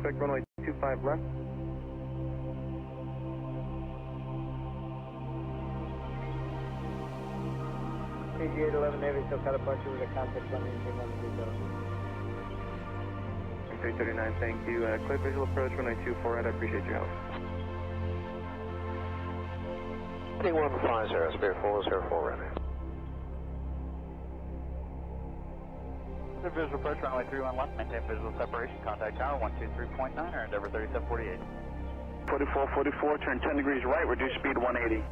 expect runway 25 left. CG811 Navy, still got a bunch with a contact on the engine on the details. 339, thank you. Clear visual approach, runway 24 right, I appreciate your help. 2150, Spirit 404 ready. Clear visual approach, runway 31 left, maintain visual separation, contact tower 123.9 or Endeavor 3748. 4444, turn 10 degrees right, reduce speed 180.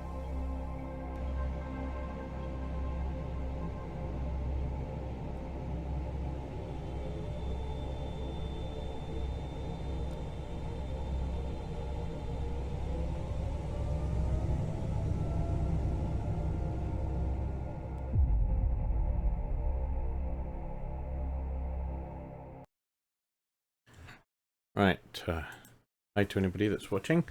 Right, hi to anybody that's watching.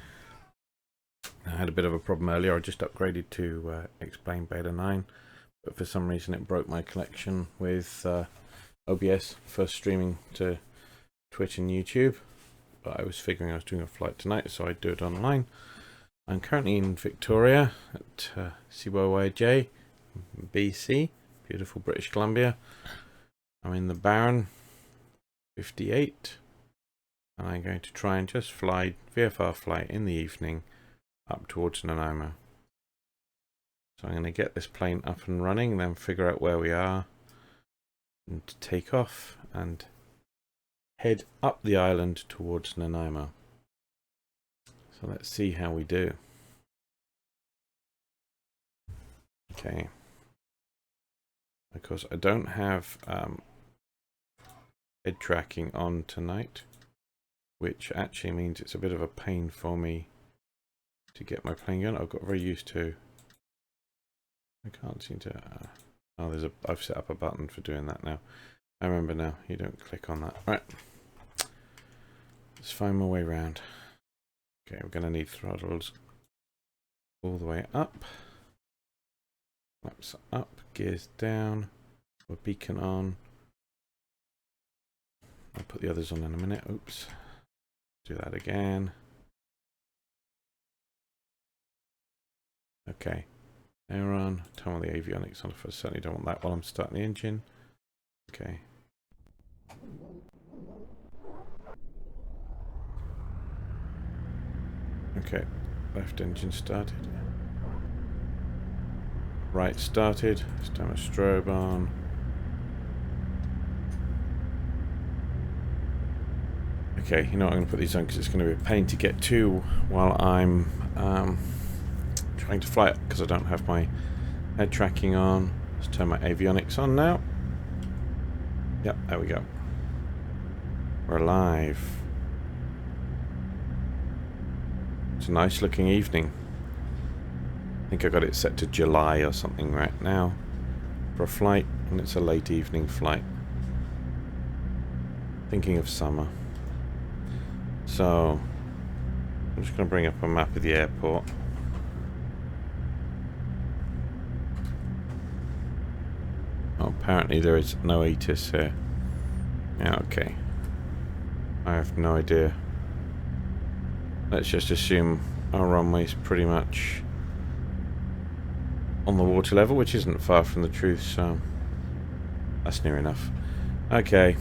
I had a bit of a problem earlier. I just upgraded to Explain Beta 9, but for some reason it broke my connection with OBS for streaming to Twitch and YouTube. But I was figuring I was doing a flight tonight, so I'd do it online. I'm currently in Victoria at CYYJ, BC, beautiful British Columbia. I'm in the Baron 58. And I'm going to try and just fly, VFR flight in the evening up towards Nanaimo. So I'm going to get this plane up and running, then figure out where we are, and take off and head up the island towards Nanaimo. So let's see how we do. Okay. Of course, I don't have head tracking on tonight, which actually means it's a bit of a pain for me to get my plane going. I've got very used to. I can't seem to. Oh, I've set up a button for doing that now. I remember now. You don't click on that. Right. Let's find my way around. Okay, we're going to need throttles all the way up. Flaps up, gears down. We're beacon on. I'll put the others on in a minute. Oops. Do that again. Okay. Air on. Turn all the avionics on. I certainly don't want that while I'm starting the engine. Okay. Okay. Left engine started. Right started. Let's turn my strobe on. Okay, you know what, I'm going to put these on because it's going to be a pain to get to while I'm trying to fly it because I don't have my head tracking on. Let's turn my avionics on now. Yep, there we go. We're alive. It's a nice looking evening. I think I got it set to July or something right now for a flight, and it's a late evening flight. Thinking of summer. So, I'm just going to bring up a map of the airport. Oh, apparently there is no ATIS here. Yeah, okay. I have no idea. Let's just assume our runway is pretty much on the water level, which isn't far from the truth, so that's near enough. Okay.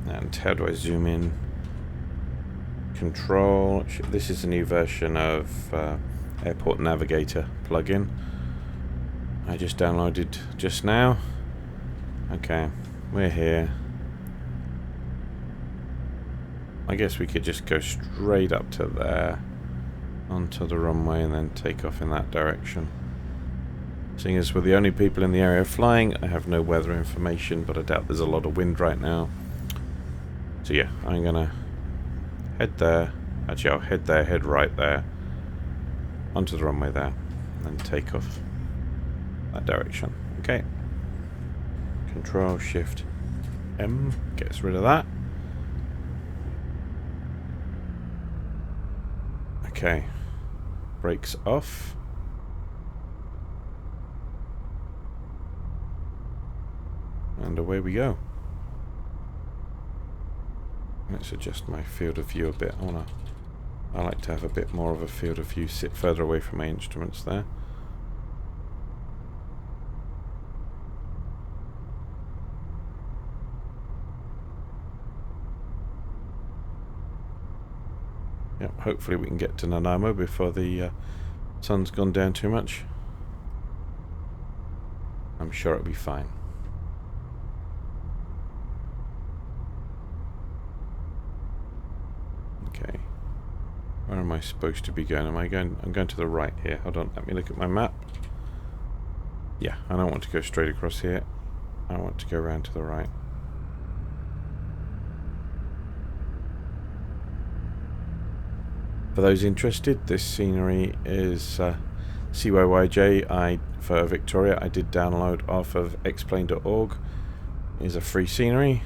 And how do I zoom in? Control. This is a new version of Airport Navigator plugin. I just downloaded just now. Okay, we're here. I guess we could just go straight up to there, onto the runway, and then take off in that direction. Seeing as we're the only people in the area flying, I have no weather information, but I doubt there's a lot of wind right now. So yeah, I'm gonna head there. Actually, I'll head there, head right there, onto the runway there, and then take off that direction. Okay. Control Shift M gets rid of that. Okay. Brakes off. And away we go. Let's adjust my field of view a bit. I like to have a bit more of a field of view, sit further away from my instruments there. Yep, hopefully we can get to Nanaimo before the sun's gone down too much. I'm sure it'll be fine. Okay. Where am I supposed to be going? I'm going to the right here. Hold on, let me look at my map. Yeah, I don't want to go straight across here. I want to go around to the right. For those interested, this scenery is CYYJ for Victoria. I did download off of xplane.org. It's a free scenery.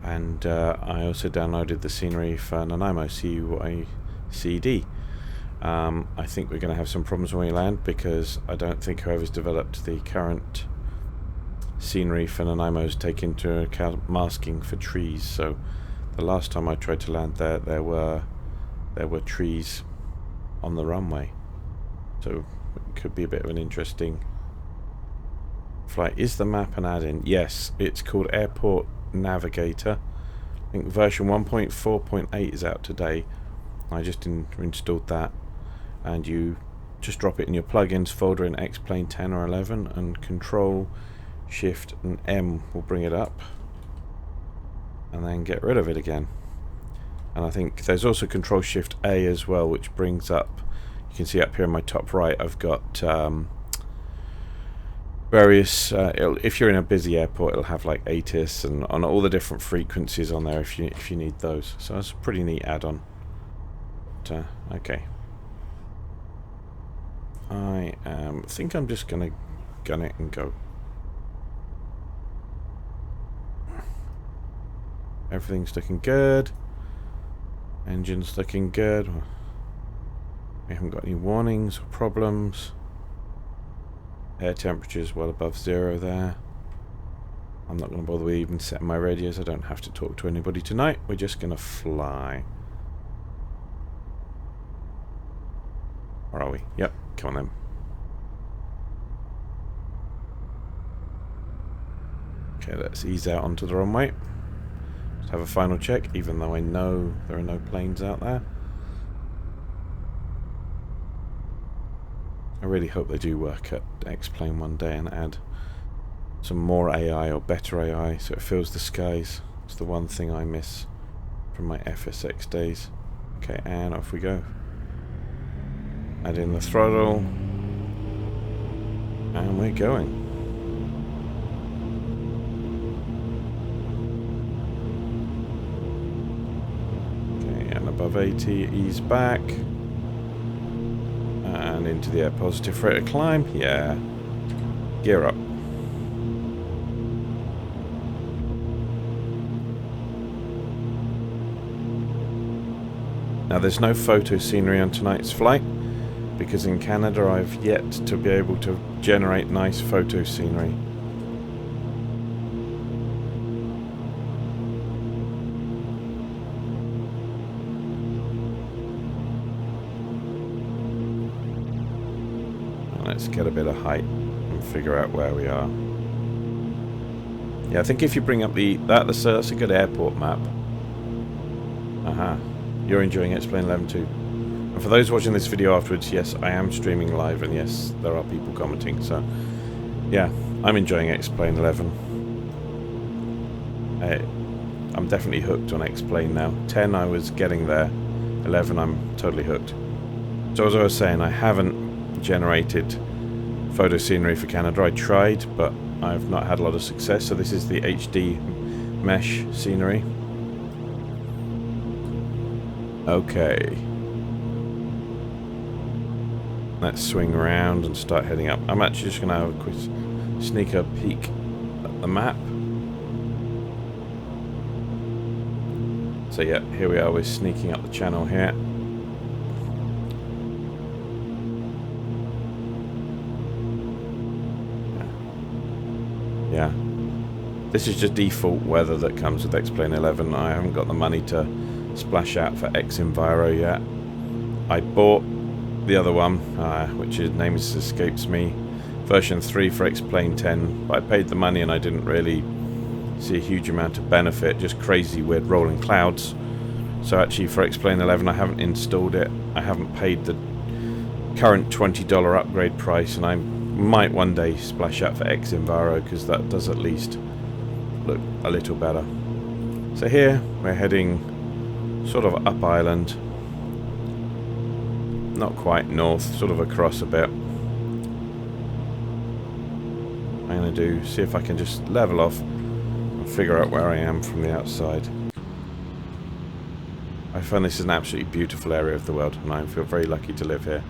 And I also downloaded the scenery for Nanaimo, CYCD. I think we're going to have some problems when we land, because I don't think whoever's developed the current scenery for Nanaimo has taken into account masking for trees. So the last time I tried to land there were trees on the runway. So it could be a bit of an interesting flight. Is the map an add-in? Yes, it's called Airport Navigator. I think version 1.4.8 is out today. I just installed that, and you just drop it in your plugins folder in X-Plane 10 or 11, and Control, Shift and M will bring it up, and then get rid of it again. And I think there's also Control Shift A as well, which brings up, you can see up here in my top right, I've got various, if you're in a busy airport, it'll have like ATIS and on all the different frequencies on there if you need those. So that's a pretty neat add-on. But, okay. I think I'm just gonna gun it and go. Everything's looking good. Engine's looking good. We haven't got any warnings or problems. Air temperature's well above 0 there. I'm not going to bother with even setting my radios. I don't have to talk to anybody tonight. We're just going to fly. Where are we? Yep, come on then. Okay, let's ease out onto the runway. Just have a final check, even though I know there are no planes out there. I really hope they do work at X-Plane one day and add some more AI or better AI so it fills the skies. It's the one thing I miss from my FSX days. Okay, and off we go. Add in the throttle. And we're going. Okay, and above 80, ease back. And into the air, positive rate of climb. Yeah. Gear up. Now there's no photo scenery on tonight's flight, because in Canada I've yet to be able to generate nice photo scenery. Let's get a bit of height and figure out where we are. Yeah, I think if you bring up that's a good airport map. Aha. You're enjoying X-Plane 11 too. And for those watching this video afterwards, yes, I am streaming live, and yes, there are people commenting. So, yeah, I'm enjoying X-Plane 11. I'm definitely hooked on X-Plane now. 10, I was getting there. 11, I'm totally hooked. So as I was saying, I haven't generated photo scenery for Canada. I tried, but I've not had a lot of success. So this is the HD mesh scenery. Okay. Let's swing around and start heading up. I'm actually just going to have a quick sneaker peek at the map. So yeah, here we are. We're sneaking up the channel here. Yeah. This is just default weather that comes with X-Plane 11. I haven't got the money to splash out for X-Enviro yet. I bought the other one, which his name escapes me, version 3 for X-Plane 10, but I paid the money and I didn't really see a huge amount of benefit, just crazy weird rolling clouds. So actually for X-Plane 11 I haven't installed it, I haven't paid the current $20 upgrade price, and I might one day splash out for X-Enviro because that does at least look a little better. So here we're heading sort of up island, not quite north, sort of across a bit. I'm going to see if I can just level off and figure out where I am from the outside. I find this is an absolutely beautiful area of the world and I feel very lucky to live here.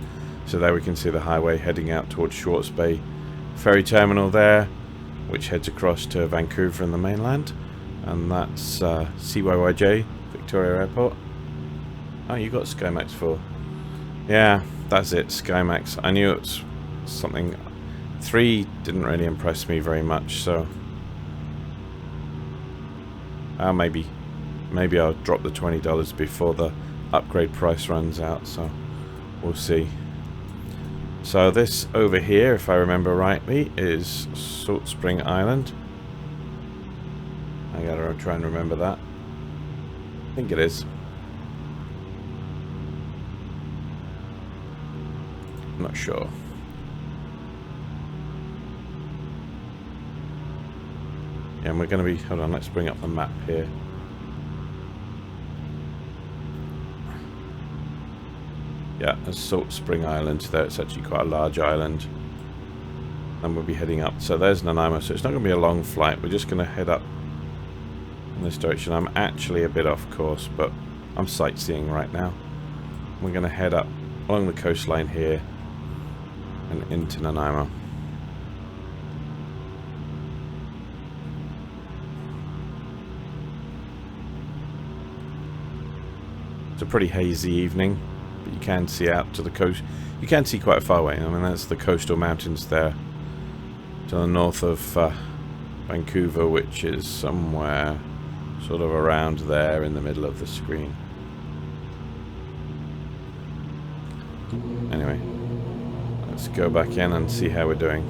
So there we can see the highway heading out towards Schwartz Bay ferry terminal there, which heads across to Vancouver in the mainland, and that's CYYJ, Victoria Airport. Oh, you got SkyMax 4. Yeah, that's it, SkyMax. I knew it was something. 3 didn't really impress me very much, so maybe I'll drop the $20 before the upgrade price runs out, so we'll see. So this over here, if I remember rightly, is Salt Spring Island. I gotta try and remember that. I think it is. I'm not sure. Yeah, and we're going to be... Hold on, let's bring up the map here. Yeah, there's Salt Spring Island there. It's actually quite a large island. And we'll be heading up. So there's Nanaimo. So it's not going to be a long flight. We're just going to head up in this direction. I'm actually a bit off course, but I'm sightseeing right now. We're going to head up along the coastline here and into Nanaimo. It's a pretty hazy evening, but you can see out to the coast. You can see quite far away. I mean, that's the coastal mountains there to the north of Vancouver, which is somewhere sort of around there in the middle of the screen. Anyway, let's go back in and see how we're doing.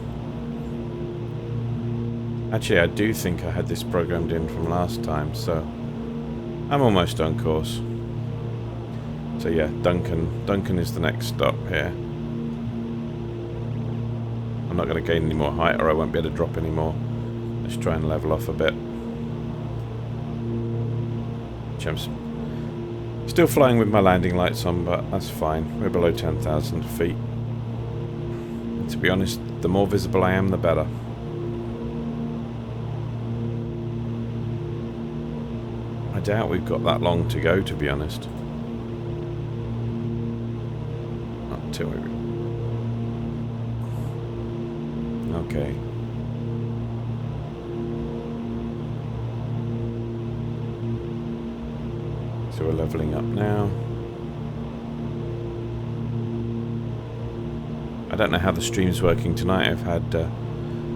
Actually, I do think I had this programmed in from last time, so I'm almost on course. So yeah, Duncan is the next stop here. I'm not going to gain any more height or I won't be able to drop any more. Let's try and level off a bit. I'm still flying with my landing lights on, but that's fine. We're below 10,000 feet. And to be honest, the more visible I am, the better. I doubt we've got that long to go, to be honest. Okay. So we're leveling up now. I don't know how the stream's working tonight. I've had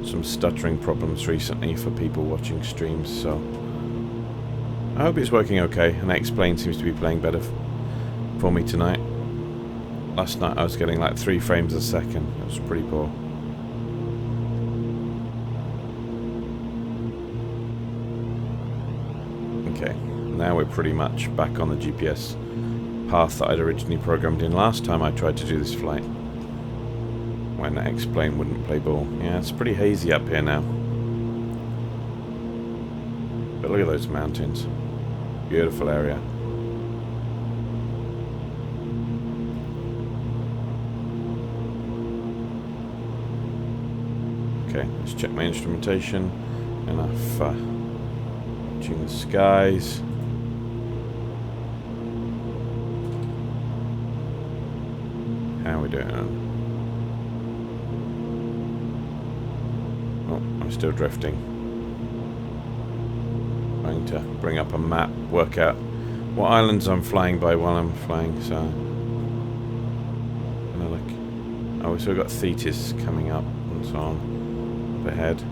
some stuttering problems recently for people watching streams, so I hope it's working okay. And X-Plane seems to be playing better for me tonight. Last night I was getting like 3 frames a second. It was pretty poor. Okay, now we're pretty much back on the GPS path that I'd originally programmed in last time I tried to do this flight, when X-Plane wouldn't play ball. Yeah, it's pretty hazy up here now. But look at those mountains. Beautiful area. Okay, let's check my instrumentation. Enough watching the skies. How are we doing? Oh, I'm still drifting. Trying to bring up a map, work out what islands I'm flying by while I'm flying, so... Oh, we've still got Thetis coming up and so on. Ahead.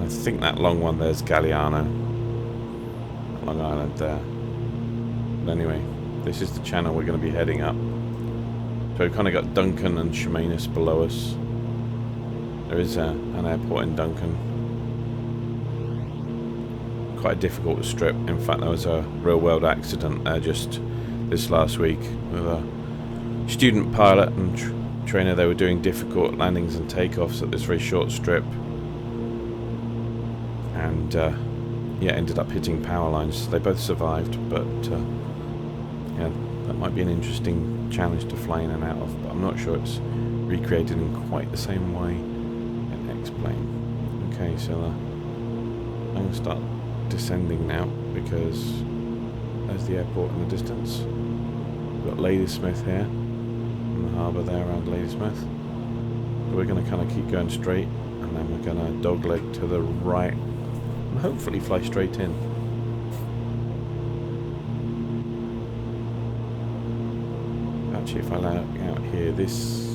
I think that long one there's Galliano, Long Island there. But anyway, this is the channel we're going to be heading up. So we've kind of got Duncan and Chemainus below us. There is an airport in Duncan. Quite a difficult strip. In fact, there was a real-world accident there just this last week with a student pilot and trainer. They were doing difficult landings and takeoffs at this very short strip, and yeah, ended up hitting power lines. They both survived, but yeah, that might be an interesting challenge to fly in and out of, but I'm not sure it's recreated in quite the same way in X-Plane. Okay, so I'm going to start descending now because there's the airport in the distance. We've got Ladysmith here, in the harbour there around Ladysmith. So we're going to kind of keep going straight, and then we're going to dogleg to the right and hopefully fly straight in. Actually, if I land out here, this,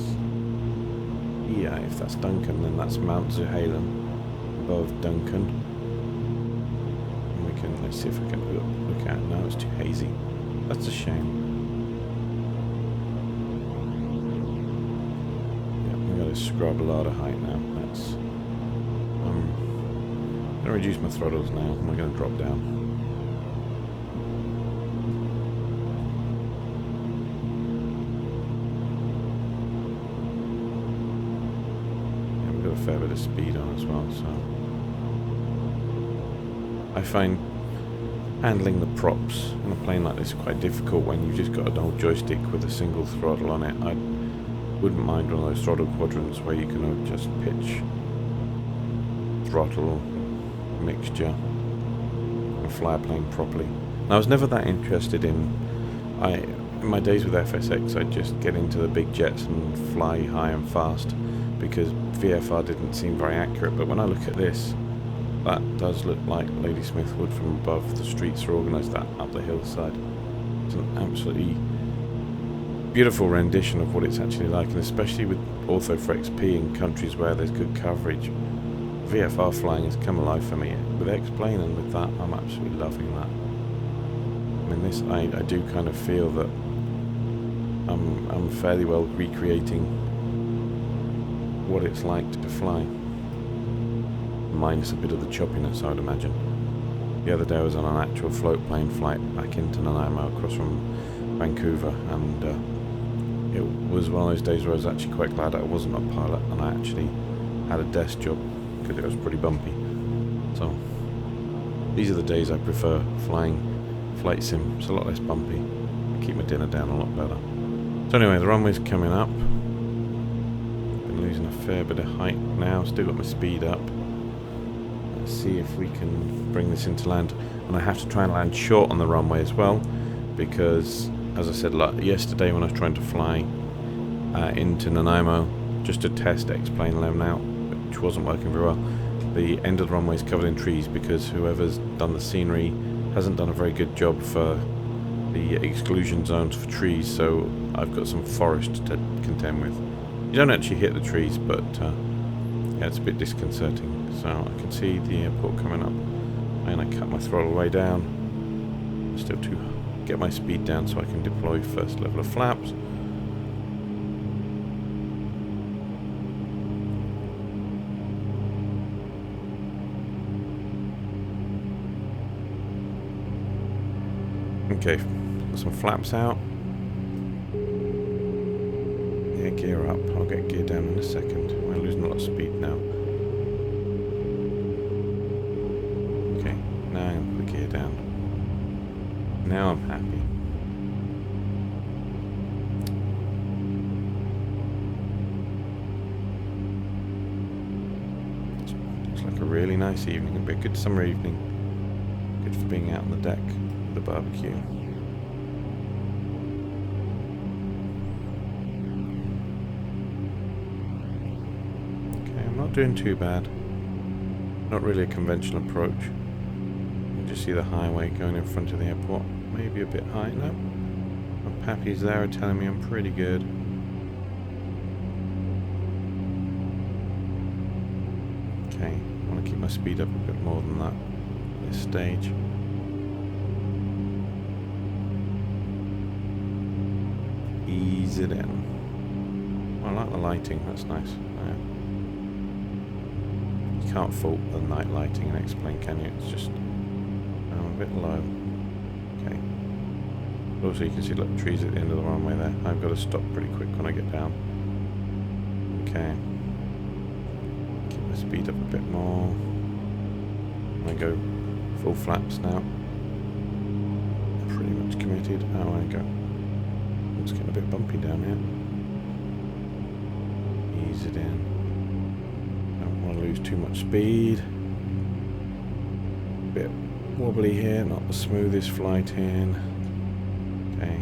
yeah, if that's Duncan, then that's Mount Zuhalem above Duncan. And we can, let's see if I can look at it. No, it's too hazy. That's a shame. Yeah, we got to scrub a lot of height now. That's. I'm going to reduce my throttles now, and we're going to drop down. A fair bit of speed on as well, so I find handling the props on a plane like this quite difficult when you've just got an old joystick with a single throttle on it. I wouldn't mind one of those throttle quadrants where you can adjust pitch, throttle, mixture, and fly a plane properly. And I was never that interested in my days with FSX. I'd just get into the big jets and fly high and fast, because VFR didn't seem very accurate. But when I look at this, that does look like Ladysmith would from above. The streets are organised that up the hillside. It's an absolutely beautiful rendition of what it's actually like, and especially with Ortho for XP in countries where there's good coverage. VFR flying has come alive for me. With X-Plane and with that, I'm absolutely loving that. I mean, this, I do kind of feel that I'm fairly well recreating what it's like to fly, minus a bit of the choppiness, I would imagine. The other day I was on an actual float plane flight back into Nanaimo across from Vancouver, and it was one of those days where I was actually quite glad I wasn't a pilot and I actually had a desk job, because it was pretty bumpy. So these are the days I prefer flying flight sim. It's a lot less bumpy. I keep my dinner down a lot better. So anyway, the runway's coming up. Losing a fair bit of height now, still got my speed up. Let's see if we can bring this into land. And I have to try and land short on the runway as well, because as I said yesterday when I was trying to fly into Nanaimo just to test X-Plane level out, which wasn't working very well, the end of the runway is covered in trees because whoever's done the scenery hasn't done a very good job for the exclusion zones for trees, so I've got some forest to contend with. You don't actually hit the trees, but yeah, it's a bit disconcerting. So I can see the airport coming up, and I cut my throttle way down. Still to get my speed down so I can deploy first level of flaps. Okay, put some flaps out. Yeah, gear up. I'll get gear down in a second. We're losing a lot of speed now. Okay, now I'm going to put gear down. Now I'm happy. Looks like a really nice evening. It'll be a good summer evening. Good for being out on the deck with the barbecue. Doing too bad. Not really a conventional approach. You just see the highway going in front of the airport. Maybe a bit high. No. My pappies there are telling me I'm pretty good. Okay. I want to keep my speed up a bit more than that at this stage. Ease it in. I like the lighting, that's nice. Yeah. You can't fault the night lighting in X-Plane, can you? It's just a bit low. Okay. Also you can see look, trees at the end of the runway there. I've got to stop pretty quick when I get down. Okay. Keep my speed up a bit more. I go full flaps now. Pretty much committed. How I go. It's getting a bit bumpy down here. Ease it in. Don't want to lose too much speed. Bit wobbly here, not the smoothest flight in. Okay.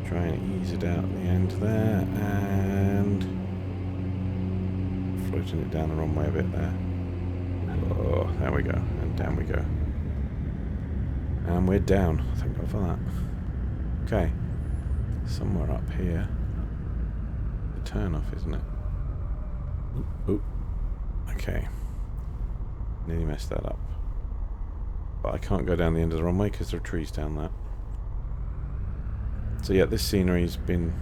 Try and ease it out at the end there, and floating it down the runway a bit there. Oh, there we go, and down we go. And we're down. Thank God for that. Okay. Somewhere up here. The turn off, isn't it? Oop. Okay. Nearly messed that up. But I can't go down the end of the runway because there are trees down there. So yeah, this scenery's been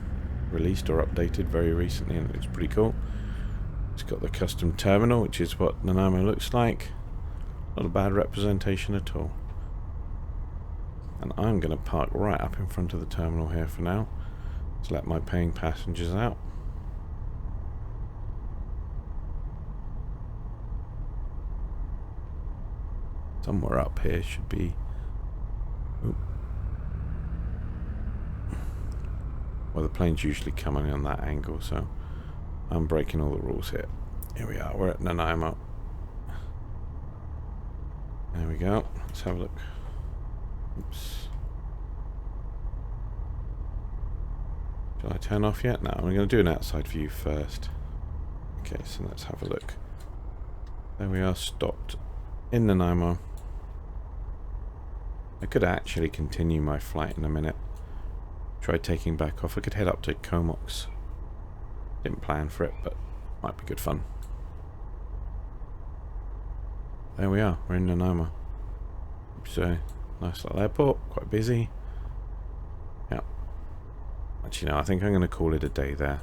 released or updated very recently and it looks pretty cool. It's got the custom terminal, which is what Nanaimo looks like. Not a bad representation at all. And I'm going to park right up in front of the terminal here for now to let my paying passengers out. Somewhere up here should be... Oop. Well, the plane's usually coming on that angle, so I'm breaking all the rules here. Here we are, we're at Nanaimo. There we go, let's have a look. Oops. Shall I turn off yet? No, I'm going to do an outside view first. Okay, so let's have a look. There we are, stopped in Nanaimo. I could actually continue my flight in a minute. Try taking back off. I could head up to Comox. Didn't plan for it, but might be good fun. There we are, we're in Nanaimo. So, nice little airport, quite busy. Yeah. Actually, no, I think I'm going to call it a day there.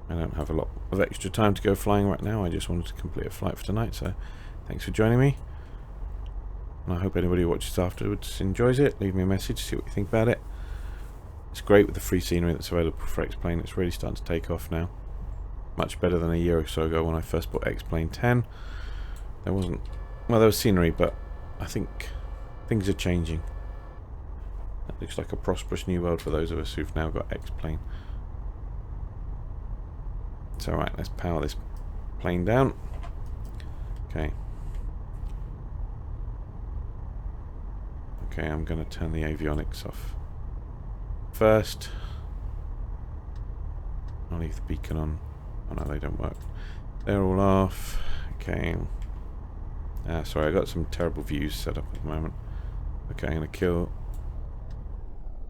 I don't have a lot of extra time to go flying right now. I just wanted to complete a flight for tonight, so thanks for joining me. And I hope anybody who watches afterwards enjoys it. Leave me a message, see what you think about it. It's great with the free scenery that's available for X-Plane. It's really starting to take off now. Much better than a year or so ago when I first bought X-Plane 10. There wasn't... Well, there was scenery, but I think things are changing. It looks like a prosperous new world for those of us who've now got X-Plane. So, right, let's power this plane down. Okay. Okay, I'm going to turn the avionics off first. I'll leave the beacon on. Oh no, they don't work. They're all off. Okay. Sorry, I got some terrible views set up at the moment. Okay, I'm going to kill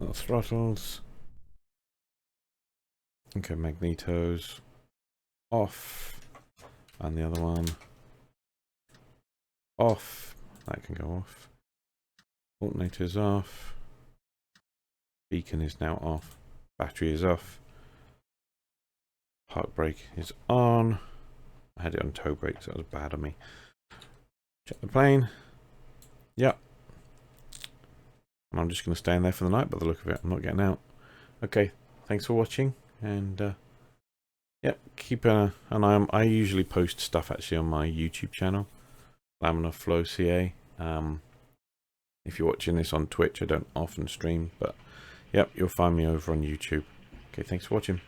the throttles. Okay, magnetos off. And the other one off. That can go off. Alternators off. Beacon is now off. Battery is off. Park brake is on. I had it on tow brake, so that was bad of me. Check the plane. Yep. And I'm just going to stay in there for the night by the look of it. I'm not getting out. Okay, thanks for watching. And yep, keep an eye on. I usually post stuff actually on my YouTube channel, Laminar Flow CA. If you're watching this on Twitch, I don't often stream, but yep, you'll find me over on YouTube. Okay, thanks for watching.